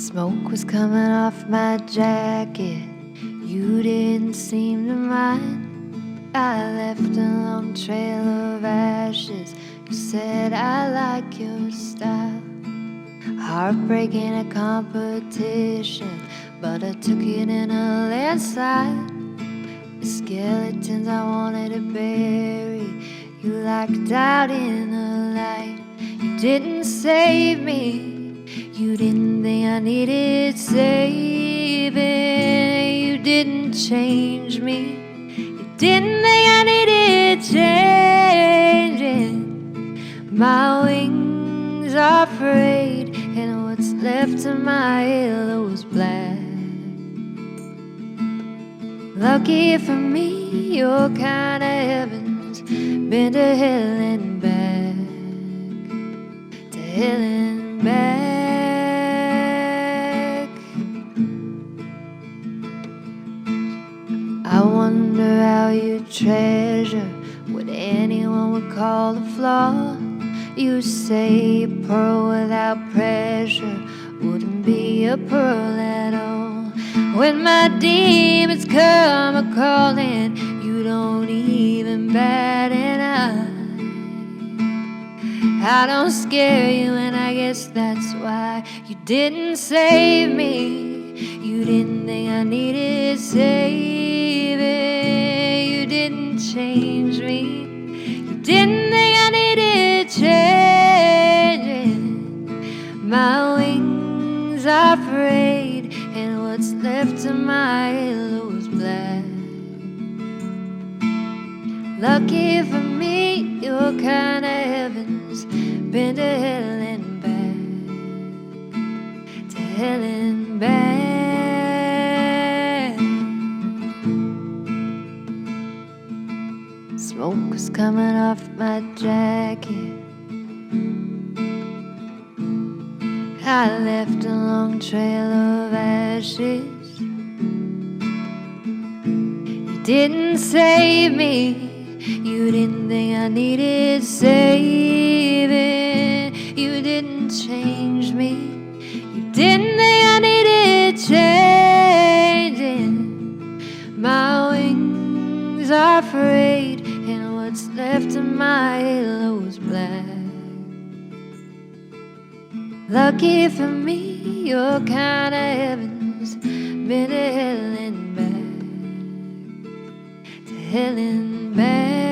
Smoke was coming off my jacket. You didn't seem to mind. I left a long trail of ashes. You said I like your style. Heartbreaking a competition, but I took it in a landslide. The skeletons I wanted to bury, you locked out in the light. You didn't save me. You didn't think I needed saving. You didn't change me. You didn't think I needed changing. My wings are frayed, and what's left of my halo is black. Lucky for me, your kind of heaven's been to hell and back, to hell and back. I wonder how you treasure what anyone would call a flaw. You say a pearl without pressure wouldn't be a pearl at all. When my demons come a-calling, you don't even bat an eye. I don't scare you, and I guess that's why you didn't save me. You didn't think I needed saving. You didn't change me. You didn't think I needed changing. My wings are frayed, and what's left of my halo is black. Lucky for me, your kind of heaven's been to hell and back, to hell and back. Smoke was coming off my jacket. I left a long trail of ashes. You didn't save me. You didn't think I needed saving. You didn't change me. You didn't think I needed changing. My wings are frayed, and what's left of my halo is black. Lucky for me, your kind of heaven's been to hell and back, to hell and back.